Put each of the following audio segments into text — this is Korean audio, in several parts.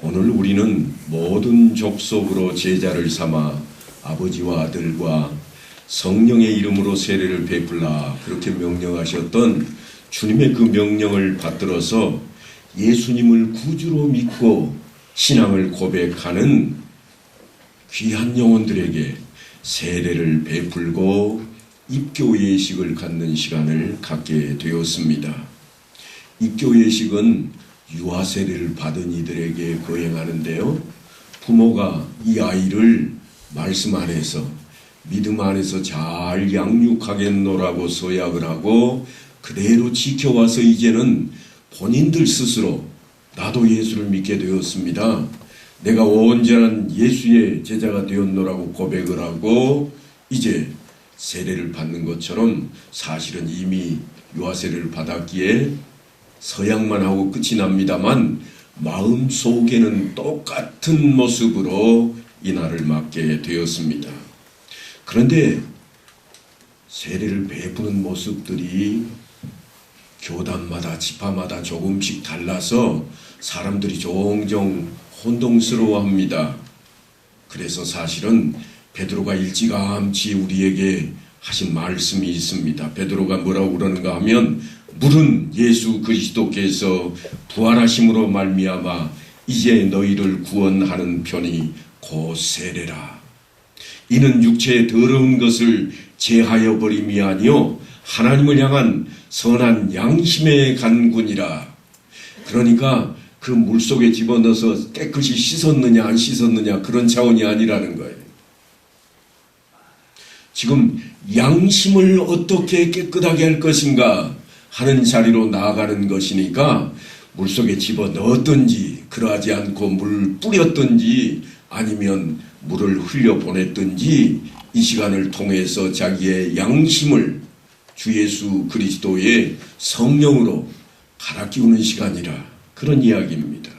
오늘 우리는 모든 족속으로 제자를 삼아 아버지와 아들과 성령의 이름으로 세례를 베풀라 그렇게 명령하셨던 주님의 그 명령을 받들어서 예수님을 구주로 믿고 신앙을 고백하는 귀한 영혼들에게 세례를 베풀고 입교 예식을 갖는 시간을 갖게 되었습니다. 입교 예식은 유아 세례를 받은 이들에게 거행하는데요. 부모가 이 아이를 말씀 안에서 믿음 안에서 잘 양육하겠노라고 서약을 하고 그대로 지켜와서 이제는 본인들 스스로 나도 예수를 믿게 되었습니다. 내가 온전한 예수의 제자가 되었노라고 고백을 하고 이제 세례를 받는 것처럼 사실은 이미 유아 세례를 받았기에 서약만 하고 끝이 납니다만 마음속에는 똑같은 모습으로 이날을 맞게 되었습니다. 그런데 세례를 베푸는 모습들이 교단마다 지파마다 조금씩 달라서 사람들이 종종 혼동스러워합니다. 그래서 사실은 베드로가 일찌감치 우리에게 하신 말씀이 있습니다. 베드로가 뭐라고 그러는가 하면 물은 예수 그리스도께서 부활하심으로 말미암아 이제 너희를 구원하는 편이 곧 세례라. 이는 육체의 더러운 것을 제하여 버림이 아니요 하나님을 향한 선한 양심의 간군이라. 그러니까 그 물속에 집어넣어서 깨끗이 씻었느냐 안 씻었느냐 그런 차원이 아니라는 거예요. 지금 양심을 어떻게 깨끗하게 할 것인가 하는 자리로 나아가는 것이니까 물속에 집어넣었든지 그러하지 않고 물을 뿌렸든지 아니면 물을 흘려보냈든지 이 시간을 통해서 자기의 양심을 주 예수 그리스도의 성령으로 갈아 끼우는 시간이라 그런 이야기입니다.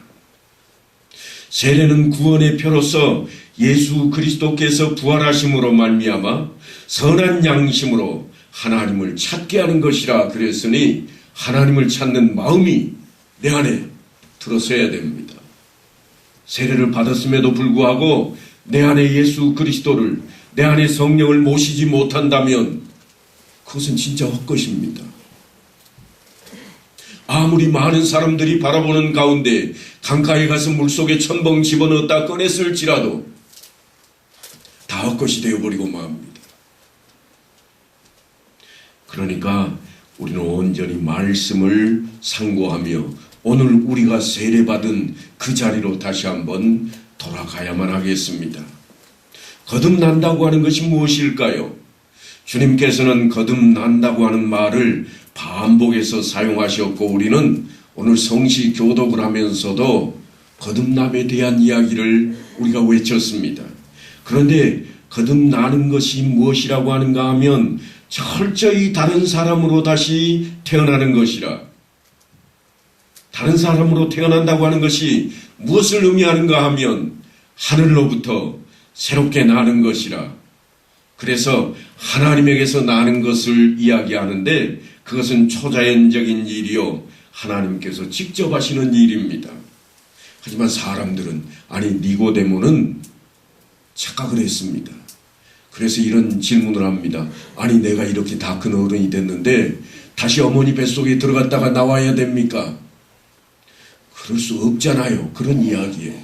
세례는 구원의 표로서 예수 그리스도께서 부활하심으로 말미암아 선한 양심으로 하나님을 찾게 하는 것이라 그랬으니 하나님을 찾는 마음이 내 안에 들어서야 됩니다. 세례를 받았음에도 불구하고 내 안에 예수 그리스도를 내 안에 성령을 모시지 못한다면 그것은 진짜 헛것입니다. 아무리 많은 사람들이 바라보는 가운데 강가에 가서 물속에 첨벙 집어넣었다 꺼냈을지라도 다 헛것이 되어버리고 맙니다. 그러니까 우리는 온전히 말씀을 상고하며 오늘 우리가 세례받은 그 자리로 다시 한번 돌아가야만 하겠습니다. 거듭난다고 하는 것이 무엇일까요? 주님께서는 거듭난다고 하는 말을 반복해서 사용하셨고 우리는 오늘 성시 교독을 하면서도 거듭남에 대한 이야기를 우리가 외쳤습니다. 그런데 거듭나는 것이 무엇이라고 하는가 하면 철저히 다른 사람으로 다시 태어나는 것이라. 다른 사람으로 태어난다고 하는 것이 무엇을 의미하는가 하면 하늘로부터 새롭게 나는 것이라. 그래서 하나님에게서 나는 것을 이야기하는데 그것은 초자연적인 일이요 하나님께서 직접 하시는 일입니다. 하지만 사람들은 아니 니고데모는 착각을 했습니다. 그래서 이런 질문을 합니다. 아니 내가 이렇게 다 큰 어른이 됐는데 다시 어머니 뱃속에 들어갔다가 나와야 됩니까? 그럴 수 없잖아요. 그런 이야기예요.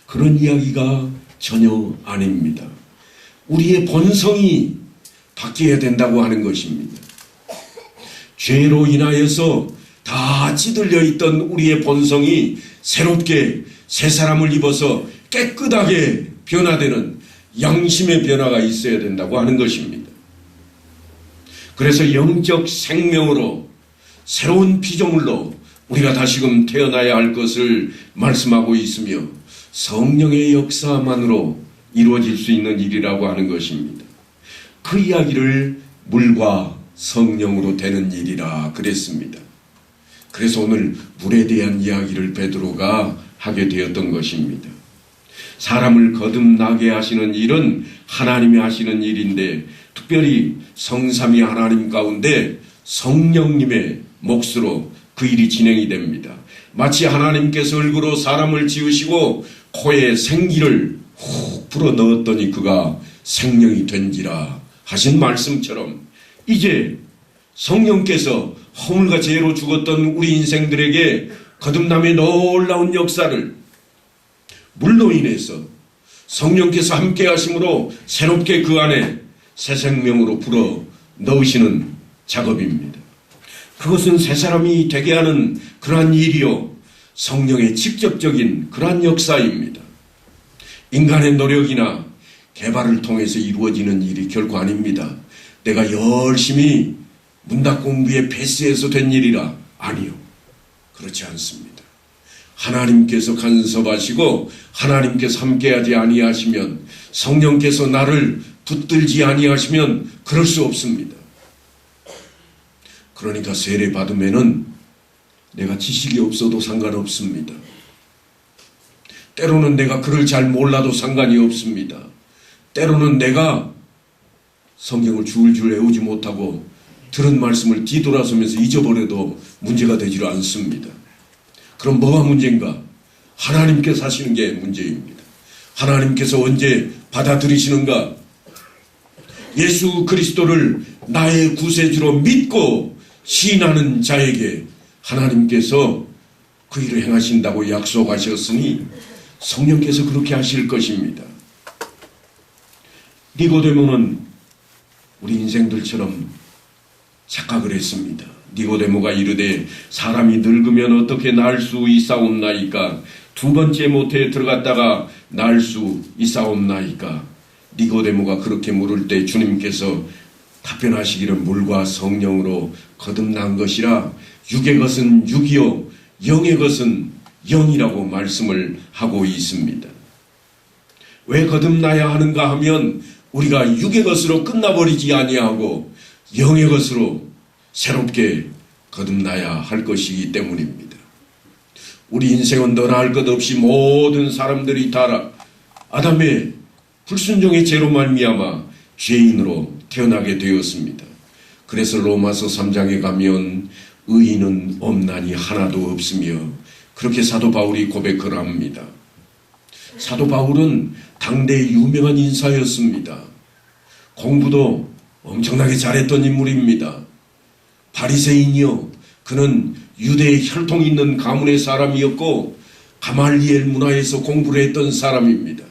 그런 이야기가 전혀 아닙니다. 우리의 본성이 바뀌어야 된다고 하는 것입니다. 죄로 인하여서 다 찌들려 있던 우리의 본성이 새롭게 새 사람을 입어서 깨끗하게 변화되는 양심의 변화가 있어야 된다고 하는 것입니다. 그래서 영적 생명으로 새로운 피조물로 우리가 다시금 태어나야 할 것을 말씀하고 있으며 성령의 역사만으로 이루어질 수 있는 일이라고 하는 것입니다. 그 이야기를 물과 성령으로 되는 일이라 그랬습니다. 그래서 오늘 물에 대한 이야기를 베드로가 하게 되었던 것입니다. 사람을 거듭나게 하시는 일은 하나님이 하시는 일인데 특별히 성삼위 하나님 가운데 성령님의 몫으로 그 일이 진행이 됩니다. 마치 하나님께서 얼굴로 사람을 지으시고 코에 생기를 훅 불어 넣었더니 그가 생명이 된지라 하신 말씀처럼 이제 성령께서 허물과 죄로 죽었던 우리 인생들에게 거듭남의 놀라운 역사를 물로 인해서 성령께서 함께 하심으로 새롭게 그 안에 새 생명으로 불어 넣으시는 작업입니다. 그것은 새 사람이 되게 하는 그러한 일이요, 성령의 직접적인 그러한 역사입니다. 인간의 노력이나 개발을 통해서 이루어지는 일이 결코 아닙니다. 내가 열심히 문답 공부에 패스해서 된 일이라, 아니요, 그렇지 않습니다. 하나님께서 간섭하시고 하나님께서 함께하지 아니하시면, 성령께서 나를 붙들지 아니하시면 그럴 수 없습니다. 그러니까 세례 받으면은 내가 지식이 없어도 상관없습니다. 때로는 내가 글을 잘 몰라도 상관이 없습니다. 때로는 내가 성경을 줄줄 외우지 못하고 들은 말씀을 뒤돌아서면서 잊어버려도 문제가 되지 않습니다. 그럼 뭐가 문제인가? 하나님께서 하시는 게 문제입니다. 하나님께서 언제 받아들이시는가? 예수 그리스도를 나의 구세주로 믿고 시인하는 자에게 하나님께서 그 일을 행하신다고 약속하셨으니 성령께서 그렇게 하실 것입니다. 니고데모는 우리 인생들처럼 착각을 했습니다. 니고데모가 이르되 사람이 늙으면 어떻게 날 수 있사옵나이까? 두 번째 모태에 들어갔다가 날 수 있사옵나이까? 니고데모가 그렇게 물을 때 주님께서 답변하시기를 물과 성령으로 거듭난 것이라, 육의 것은 육이요 영의 것은 영이라고 말씀을 하고 있습니다. 왜 거듭나야 하는가 하면 우리가 육의 것으로 끝나버리지 아니하고 영의 것으로 새롭게 거듭나야 할 것이기 때문입니다. 우리 인생은 너나 할 것 없이 모든 사람들이 다 아담의 불순종의 죄로 말미암아 죄인으로 태어나게 되었습니다. 그래서 로마서 3장에 가면 의인은 없나니 하나도 없으며, 그렇게 사도 바울이 고백을 합니다. 사도 바울은 당대의 유명한 인사였습니다. 공부도 엄청나게 잘했던 인물입니다. 바리새인이요, 그는 유대의 혈통 있는 가문의 사람이었고 가말리엘 문화에서 공부를 했던 사람입니다.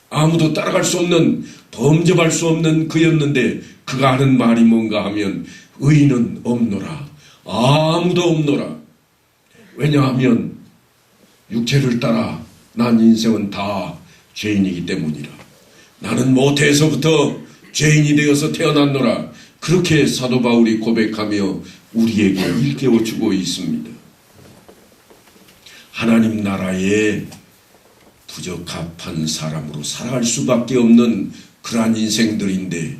아무도 따라갈 수 없는, 범접할 수 없는 그였는데 그가 하는 말이 뭔가 하면 의인은 없노라, 아무도 없노라. 왜냐하면 육체를 따라 난 인생은 다 죄인이기 때문이라. 나는 모태에서부터 죄인이 되어서 태어났노라. 그렇게 사도 바울이 고백하며 우리에게 일깨워주고 있습니다. 하나님 나라에 부적합한 사람으로 살아갈 수밖에 없는 그러한 인생들인데,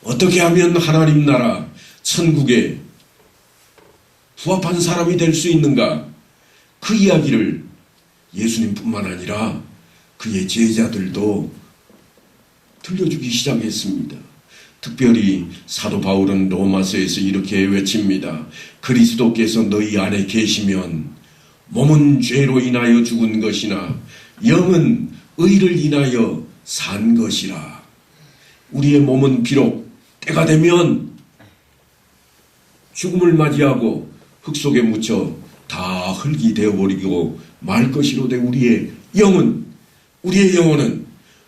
어떻게 하면 하나님 나라 천국에 부합한 사람이 될 수 있는가? 그 이야기를 예수님뿐만 아니라 그의 제자들도 들려주기 시작했습니다. 특별히 사도 바울은 로마서에서 이렇게 외칩니다. 그리스도께서 너희 안에 계시면 몸은 죄로 인하여 죽은 것이나 영은 의를 인하여 산 것이라. 우리의 몸은 비록 때가 되면 죽음을 맞이하고 흙 속에 묻혀 다 흙이 되어버리고 말 것이로되 우리의 영혼은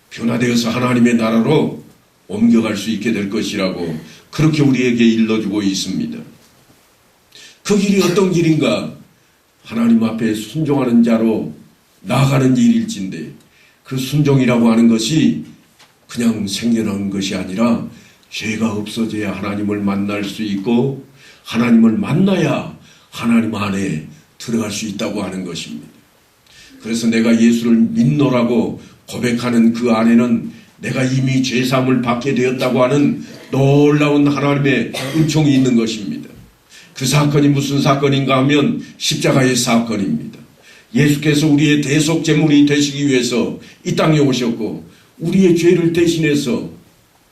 변화되어서 하나님의 나라로 옮겨갈 수 있게 될 것이라고 그렇게 우리에게 일러주고 있습니다. 그 길이 어떤 길인가? 하나님 앞에 순종하는 자로 나아가는 일일진데, 그 순종이라고 하는 것이 그냥 생겨난 것이 아니라 죄가 없어져야 하나님을 만날 수 있고, 하나님을 만나야 하나님 안에 들어갈 수 있다고 하는 것입니다. 그래서 내가 예수를 믿노라고 고백하는 그 안에는 내가 이미 죄사함을 받게 되었다고 하는 놀라운 하나님의 은총이 있는 것입니다. 그 사건이 무슨 사건인가 하면 십자가의 사건입니다. 예수께서 우리의 대속제물이 되시기 위해서 이 땅에 오셨고, 우리의 죄를 대신해서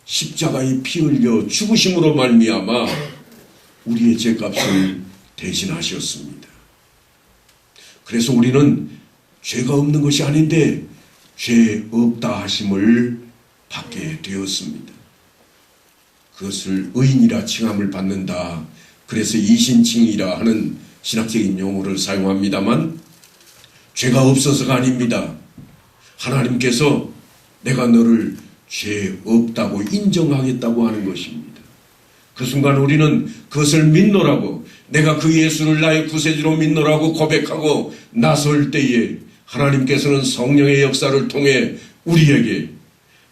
십자가에 피 흘려 죽으심으로 말미암아 우리의 죄값을 대신하셨습니다. 그래서 우리는 죄가 없는 것이 아닌데 죄 없다 하심을 받게 되었습니다. 그것을 의인이라 칭함을 받는다. 그래서 이신칭이라 하는 신학적인 용어를 사용합니다만 죄가 없어서가 아닙니다. 하나님께서 내가 너를 죄 없다고 인정하겠다고 하는 것입니다. 그 순간 우리는 그것을 믿노라고, 내가 그 예수를 나의 구세주로 믿노라고 고백하고 나설 때에 하나님께서는 성령의 역사를 통해 우리에게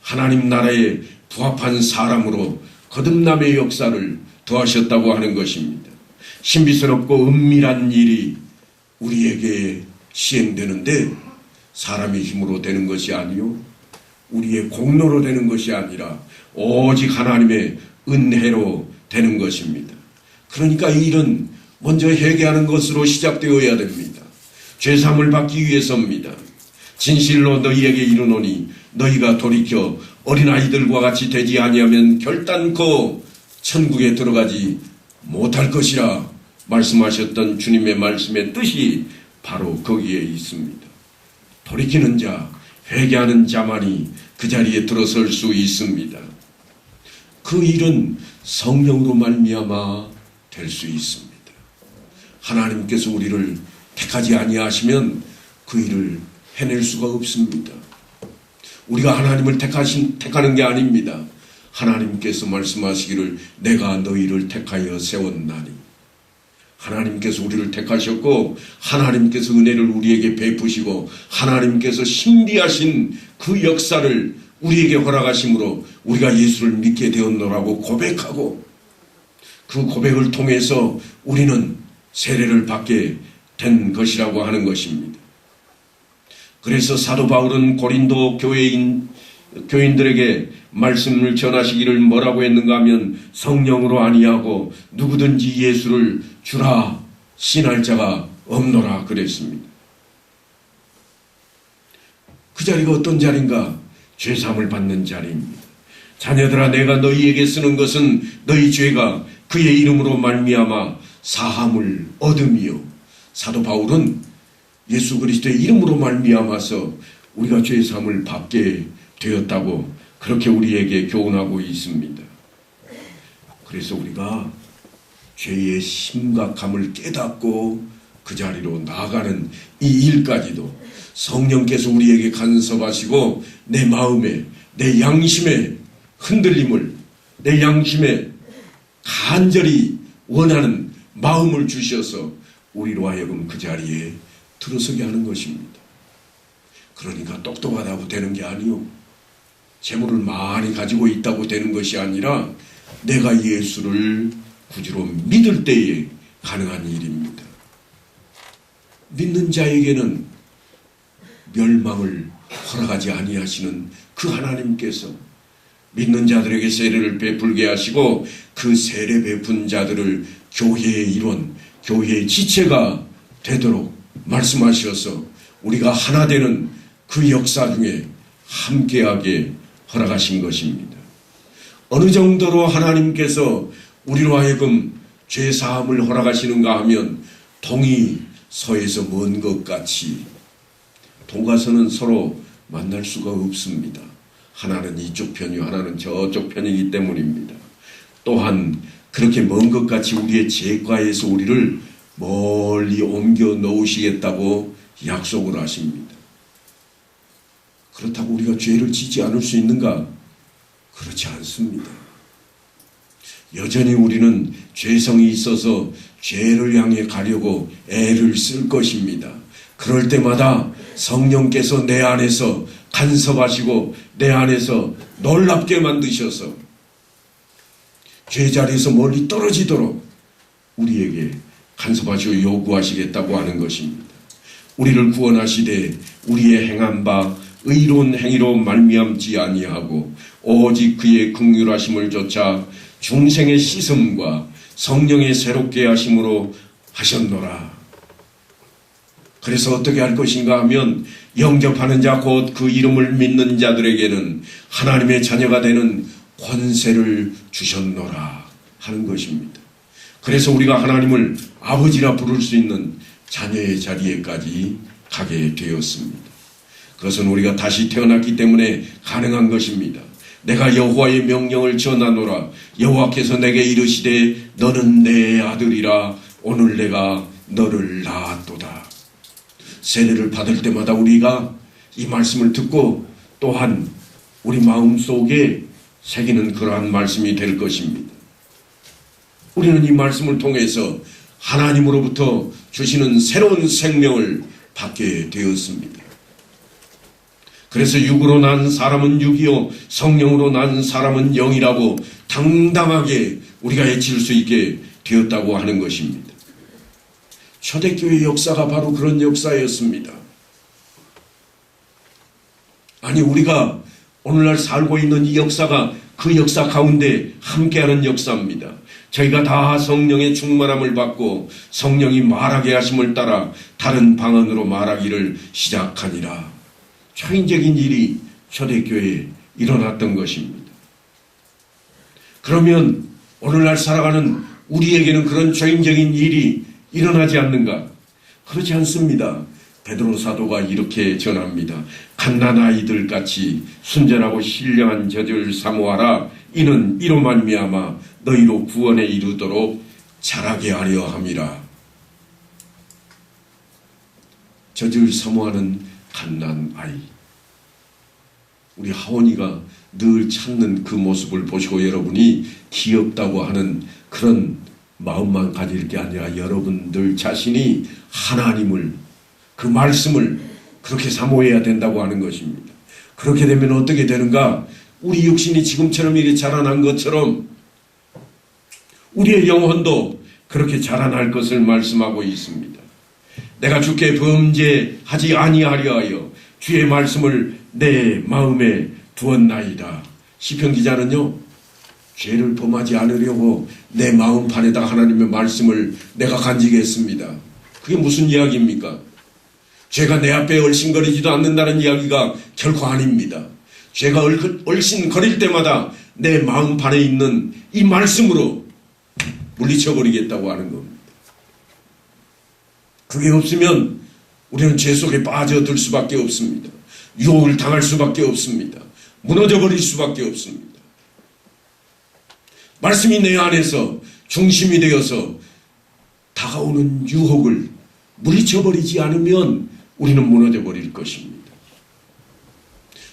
하나님 나라에 부합한 사람으로 거듭남의 역사를 더하셨다고 하는 것입니다. 신비스럽고 은밀한 일이 우리에게 시행되는데 사람의 힘으로 되는 것이 아니요, 우리의 공로로 되는 것이 아니라 오직 하나님의 은혜로 되는 것입니다. 그러니까 이 일은 먼저 회개하는 것으로 시작되어야 됩니다. 죄사함을 받기 위해서입니다. 진실로 너희에게 이르노니 너희가 돌이켜 어린아이들과 같이 되지 아니하면 결단코 천국에 들어가지 못할 것이라 말씀하셨던 주님의 말씀의 뜻이 바로 거기에 있습니다. 돌이키는 자, 회개하는 자만이 그 자리에 들어설 수 있습니다. 그 일은 성령으로 말미암아 될 수 있습니다. 하나님께서 우리를 택하지 아니하시면 그 일을 해낼 수가 없습니다. 우리가 하나님을 택하는 게 아닙니다. 하나님께서 말씀하시기를 내가 너희를 택하여 세웠나니. 하나님께서 우리를 택하셨고 하나님께서 은혜를 우리에게 베푸시고 하나님께서 신비하신 그 역사를 우리에게 허락하심으로 우리가 예수를 믿게 되었노라고 고백하고 그 고백을 통해서 우리는 세례를 받게 된 것이라고 하는 것입니다. 그래서 사도 바울은 고린도 교인들에게 말씀을 전하시기를 뭐라고 했는가 하면 성령으로 아니하고 누구든지 예수를 주라 신할 자가 없노라 그랬습니다. 그 자리가 어떤 자리인가? 죄사함을 받는 자리입니다. 자녀들아, 내가 너희에게 쓰는 것은 너희 죄가 그의 이름으로 말미암아 사함을 얻음이요. 사도 바울은 예수 그리스도의 이름으로 말미암아서 우리가 죄사함을 받게 되었다고 그렇게 우리에게 교훈하고 있습니다. 그래서 우리가 죄의 심각함을 깨닫고 그 자리로 나아가는 이 일까지도 성령께서 우리에게 간섭하시고 내 마음에, 내 양심에 흔들림을, 내 양심에 간절히 원하는 마음을 주셔서 우리로 하여금 그 자리에 들어서게 하는 것입니다. 그러니까 똑똑하다고 되는 게 아니요, 재물을 많이 가지고 있다고 되는 것이 아니라 내가 예수를 구주로 믿을 때에 가능한 일입니다. 믿는 자에게는 멸망을 허락하지 아니하시는 그 하나님께서 믿는 자들에게 세례를 베풀게 하시고 그 세례 베푼 자들을 교회의 일원, 교회의 지체가 되도록 말씀하셔서 우리가 하나 되는 그 역사 중에 함께하게 허락하신 것입니다. 어느 정도로 하나님께서 우리로 하여금 죄사함을 허락하시는가 하면 동이 서에서 먼 것 같이, 동가서는 서로 만날 수가 없습니다. 하나는 이쪽 편이요 하나는 저쪽 편이기 때문입니다. 또한 그렇게 먼 것 같이 우리의 죄과에서 우리를 멀리 옮겨 놓으시겠다고 약속을 하십니다. 그렇다고 우리가 죄를 짓지 않을 수 있는가? 그렇지 않습니다. 여전히 우리는 죄성이 있어서 죄를 향해 가려고 애를 쓸 것입니다. 그럴 때마다 성령께서 내 안에서 간섭하시고 내 안에서 놀랍게 만드셔서 죄자리에서 멀리 떨어지도록 우리에게 간섭하시고 요구하시겠다고 하는 것입니다. 우리를 구원하시되 우리의 행한 바 의로운 행위로 말미암지 아니하고 오직 그의 긍휼하심을 조차 중생의 씻음과 성령의 새롭게 하심으로 하셨노라. 그래서 어떻게 할 것인가 하면 영접하는 자 곧 그 이름을 믿는 자들에게는 하나님의 자녀가 되는 권세를 주셨노라 하는 것입니다. 그래서 우리가 하나님을 아버지라 부를 수 있는 자녀의 자리에까지 가게 되었습니다. 그것은 우리가 다시 태어났기 때문에 가능한 것입니다. 내가 여호와의 명령을 전하노라. 여호와께서 내게 이르시되 너는 내 아들이라. 오늘 내가 너를 낳았도다. 세례를 받을 때마다 우리가 이 말씀을 듣고 또한 우리 마음속에 새기는 그러한 말씀이 될 것입니다. 우리는 이 말씀을 통해서 하나님으로부터 주시는 새로운 생명을 받게 되었습니다. 그래서 육으로 난 사람은 육이요 성령으로 난 사람은 영이라고 당당하게 우리가 외칠 수 있게 되었다고 하는 것입니다. 초대교회 역사가 바로 그런 역사였습니다. 아니, 우리가 오늘날 살고 있는 이 역사가 그 역사 가운데 함께하는 역사입니다. 저희가 다 성령의 충만함을 받고 성령이 말하게 하심을 따라 다른 방언으로 말하기를 시작하니라. 초인적인 일이 초대교회에 일어났던 것입니다. 그러면 오늘날 살아가는 우리에게는 그런 초인적인 일이 일어나지 않는가? 그렇지 않습니다. 베드로 사도가 이렇게 전합니다. 갓난 아이들 같이 순전하고 신령한 젖을 사모하라. 이는 이로 말미암아 너희로 구원에 이르도록 자라게 하려 함이라. 젖을 사모하는 갓난 아이. 우리 하원이가 늘 찾는 그 모습을 보시고 여러분이 귀엽다고 하는 그런 마음만 가질 게 아니라 여러분들 자신이 하나님을, 그 말씀을 그렇게 사모해야 된다고 하는 것입니다. 그렇게 되면 어떻게 되는가? 우리 육신이 지금처럼 이렇게 자라난 것처럼 우리의 영혼도 그렇게 자라날 것을 말씀하고 있습니다. 내가 주께 범죄하지 아니하려 하여 주의 말씀을 내 마음에 두었나이다. 시편 기자는요, 죄를 범하지 않으려고 내 마음판에다 하나님의 말씀을 내가 간직했습니다. 그게 무슨 이야기입니까? 죄가 내 앞에 얼씬거리지도 않는다는 이야기가 결코 아닙니다. 죄가 얼씬거릴 때마다 내 마음판에 있는 이 말씀으로 물리쳐버리겠다고 하는 겁니다. 그게 없으면 우리는 죄 속에 빠져들 수밖에 없습니다. 유혹을 당할 수밖에 없습니다. 무너져버릴 수밖에 없습니다. 말씀이 내 안에서 중심이 되어서 다가오는 유혹을 물리쳐버리지 않으면 우리는 무너져버릴 것입니다.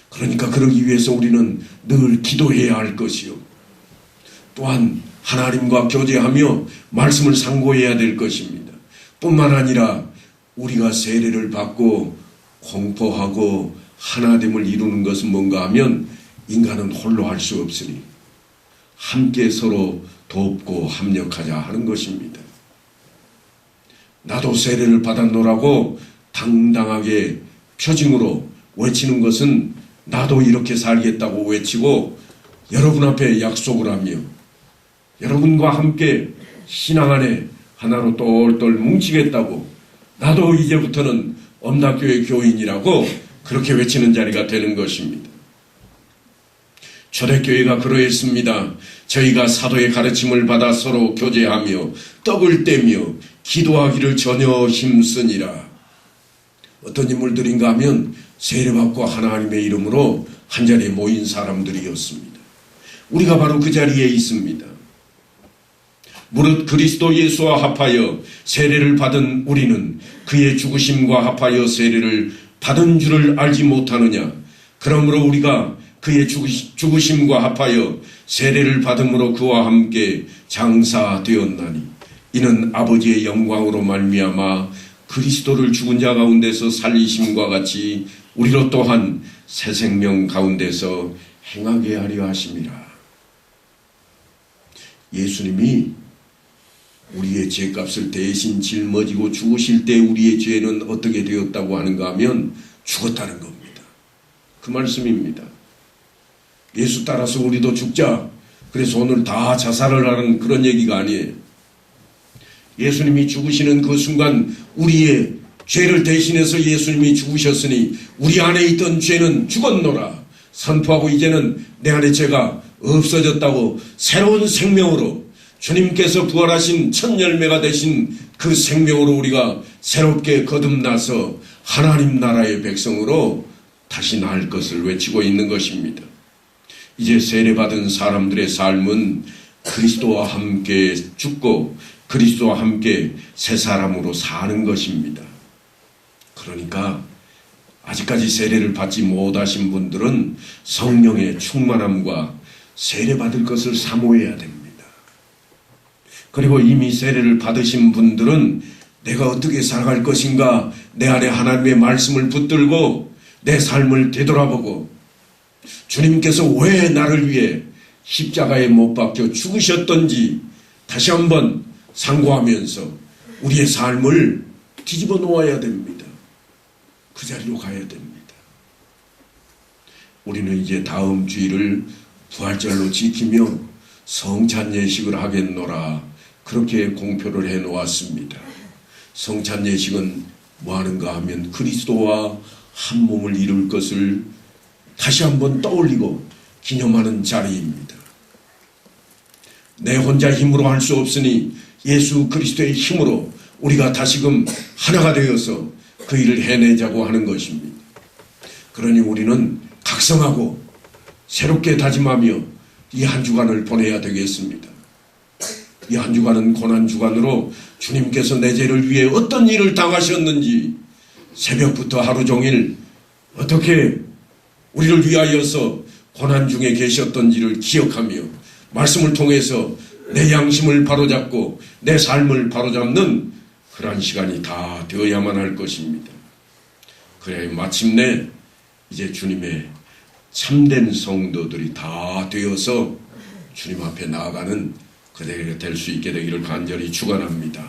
그러니까 그러기 위해서 우리는 늘 기도해야 할 것이요, 또한 하나님과 교제하며 말씀을 상고해야 될 것입니다. 뿐만 아니라 우리가 세례를 받고 공포하고 하나됨을 이루는 것은 뭔가 하면 인간은 홀로 할 수 없으니 함께 서로 돕고 합력하자 하는 것입니다. 나도 세례를 받았노라고 당당하게 표징으로 외치는 것은 나도 이렇게 살겠다고 외치고 여러분 앞에 약속을 하며 여러분과 함께 신앙 안에 하나로 똘똘 뭉치겠다고 나도 이제부터는 엄다교회 교인이라고 그렇게 외치는 자리가 되는 것입니다. 초대교회가 그러했습니다. 저희가 사도의 가르침을 받아 서로 교제하며 떡을 떼며 기도하기를 전혀 힘쓰니라. 어떤 인물들인가 하면 세례받고 하나님의 이름으로 한자리에 모인 사람들이었습니다. 우리가 바로 그 자리에 있습니다. 무릇 그리스도 예수와 합하여 세례를 받은 우리는 그의 죽으심과 합하여 세례를 받은 줄을 알지 못하느냐. 그러므로 우리가 그의 죽으심과 합하여 세례를 받음으로 그와 함께 장사되었나니 이는 아버지의 영광으로 말미암아 그리스도를 죽은 자 가운데서 살리심과 같이 우리로 또한 새 생명 가운데서 행하게 하려 하심이라. 예수님이 우리의 죄값을 대신 짊어지고 죽으실 때 우리의 죄는 어떻게 되었다고 하는가 하면 죽었다는 겁니다. 그 말씀입니다. 예수 따라서 우리도 죽자. 그래서 오늘 다 자살을 하는 그런 얘기가 아니에요. 예수님이 죽으시는 그 순간 우리의 죄를 대신해서 예수님이 죽으셨으니 우리 안에 있던 죄는 죽었노라 선포하고 이제는 내 안에 죄가 없어졌다고 새로운 생명으로 주님께서 부활하신 첫 열매가 되신 그 생명으로 우리가 새롭게 거듭나서 하나님 나라의 백성으로 다시 날 것을 외치고 있는 것입니다. 이제 세례받은 사람들의 삶은 그리스도와 함께 죽고 그리스도와 함께 새 사람으로 사는 것입니다. 그러니까 아직까지 세례를 받지 못하신 분들은 성령의 충만함과 세례받을 것을 사모해야 됩니다. 그리고 이미 세례를 받으신 분들은 내가 어떻게 살아갈 것인가, 내 안에 하나님의 말씀을 붙들고 내 삶을 되돌아보고 주님께서 왜 나를 위해 십자가에 못 박혀 죽으셨던지 다시 한번 상고하면서 우리의 삶을 뒤집어 놓아야 됩니다. 그 자리로 가야 됩니다. 우리는 이제 다음 주일을 부활절로 지키며 성찬 예식을 하겠노라 그렇게 공표를 해 놓았습니다. 성찬 예식은 뭐 하는가 하면 그리스도와 한 몸을 이룰 것을 다시 한번 떠올리고 기념하는 자리입니다. 내 혼자 힘으로 할 수 없으니 예수 그리스도의 힘으로 우리가 다시금 하나가 되어서 그 일을 해내자고 하는 것입니다. 그러니 우리는 각성하고 새롭게 다짐하며 이 한 주간을 보내야 되겠습니다. 이 한 주간은 고난주간으로 주님께서 내 죄를 위해 어떤 일을 당하셨는지 새벽부터 하루 종일 어떻게 우리를 위하여서 고난 중에 계셨던지를 기억하며 말씀을 통해서 내 양심을 바로잡고 내 삶을 바로잡는 그러한 시간이 다 되어야만 할 것입니다. 그래 마침내 이제 주님의 참된 성도들이 다 되어서 주님 앞에 나아가는 그대가 될 수 있게 되기를 간절히 축원합니다.